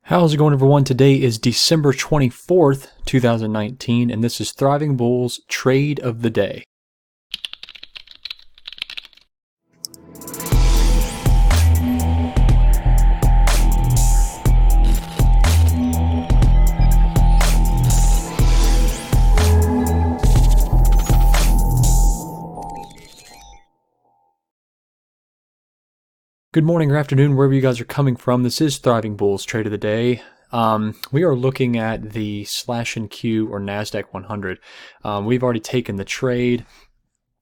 How's it going, everyone? Today is December 24th, 2019, and this is Thriving Bulls Trade of the Day. Good morning or afternoon, wherever you guys are coming from. This is Thriving Bulls Trade of the Day. We are looking at the /Q or NASDAQ 100. We've already taken the trade.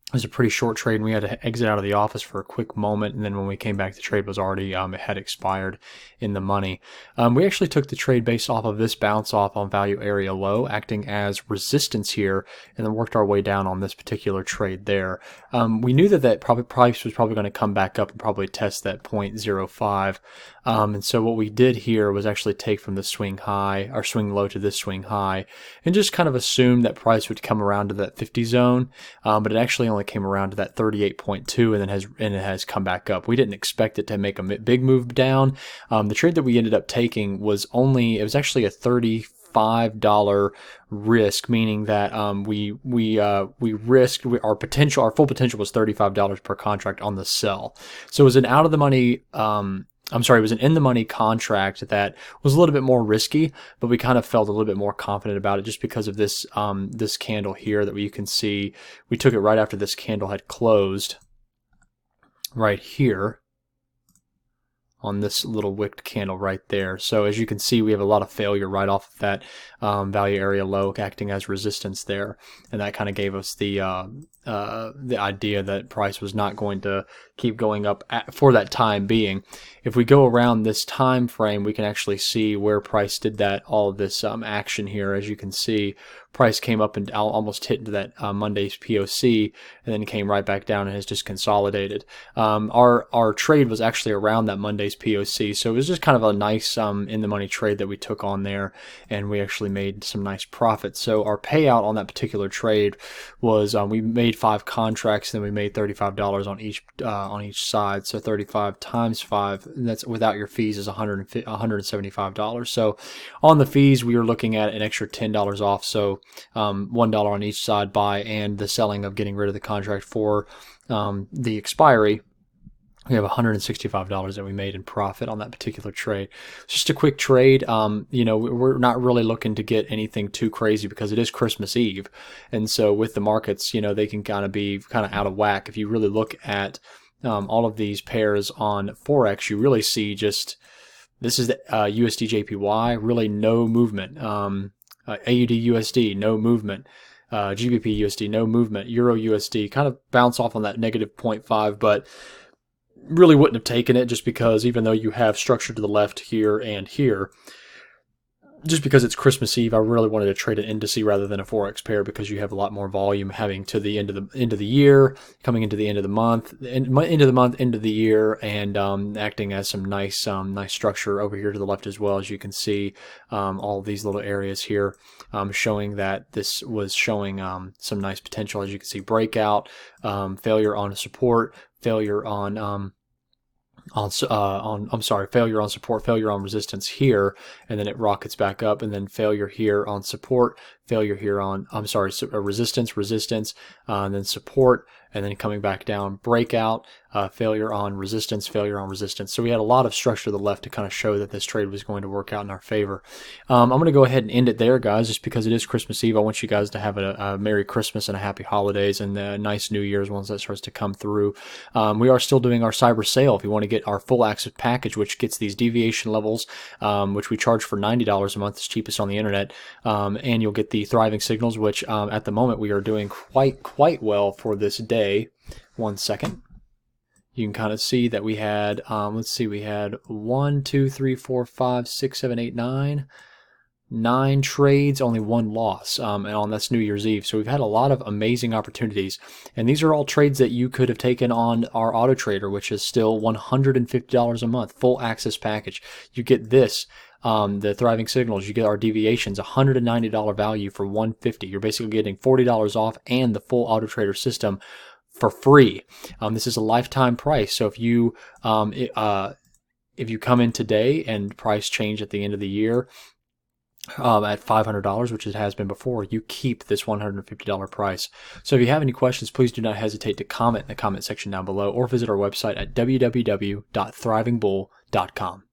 It was a pretty short trade, and we had to exit out of the office for a quick moment, and then when we came back, the trade was already, it had expired in the money. We actually took the trade based off of this bounce off on value area low, acting as resistance here, and then worked our way down on this particular trade there. We knew that price was probably going to come back up and probably test that 0.05. And so what we did here was actually take from the swing high, or swing low to this swing high, and just kind of assume that price would come around to that 50 zone, but it actually only came around to that 38.2 and it has come back up. We didn't expect it to make a big move down. The trade that we ended up taking was actually a $35 risk, meaning that we risked our full potential was $35 per contract on the sell. So it was an out of the money it was an in-the-money contract that was a little bit more risky, but we kind of felt a little bit more confident about it just because of this this candle here that you can see. We took it right after this candle had closed right here on this little wicked candle right there. So as you can see, we have a lot of failure right off of that value area low acting as resistance there, and that kind of gave us the idea that price was not going to keep going up for that time being. If we go around this time frame, we can actually see where price did all of this action here. As you can see, price came up and almost hit into that Monday's POC, and then came right back down and has just consolidated. Our trade was actually around that Monday's POC, so it was just kind of a nice in the money trade that we took on there, and we actually made some nice profits. So our payout on that particular trade was we made 5 contracts, then we made $35 on each side. So 35 times 5, and that's without your fees, is $175. So on the fees, we were looking at an extra $10 off. So $1 on each side buy and the selling of getting rid of the contract for the expiry. We have $165 that we made in profit on that particular trade. It's just a quick trade. We're not really looking to get anything too crazy because it is Christmas Eve, and so with the markets, they can kind of out of whack. If you really look at all of these pairs on forex, you really see this is the USD JPY, really no movement. AUD USD, no movement. GBP USD, no movement. Euro USD kind of bounce off on that negative 0.5, but really wouldn't have taken it, just because even though you have structure to the left here and here, just because it's Christmas Eve, I really wanted to trade an indice rather than a forex pair, because you have a lot more volume having to the end of the year, coming into the end of the month, end of the year, and acting as some nice structure over here to the left as well. As you can see, all of these little areas here showing that this was showing some nice potential. As you can see, breakout, failure on support, failure on failure on support, failure on resistance here, and then it rockets back up, and then failure here on support, failure here on resistance, and then support, and then coming back down, breakout, failure on resistance, failure on resistance. So we had a lot of structure to the left to kind of show that this trade was going to work out in our favor. I'm going to go ahead and end it there, guys, just because it is Christmas Eve. I want you guys to have a Merry Christmas and a Happy Holidays and a nice New Year's once that starts to come through. We are still doing our cyber sale. If you want to get our full access package, which gets these deviation levels, which we charge for $90 a month, it's cheapest on the internet, and you'll get the thriving signals, which at the moment we are doing quite well for this day. 1 second. You can kind of see that we had, we had 1, 2, 3, 4, 5, 6, 7, 8, 9 trades, only 1 loss, and that's New Year's Eve. So we've had a lot of amazing opportunities, and these are all trades that you could have taken on our auto trader, which is still $150 a month, full access package. You get this, the thriving signals, you get our deviations, $190 value for $150. You're basically getting $40 off and the full auto trader system for free. This is a lifetime price. So if you if you come in today and price change at the end of the year at $500, which it has been before, you keep this $150 price. So if you have any questions, please do not hesitate to comment in the comment section down below or visit our website at www.thrivingbull.com.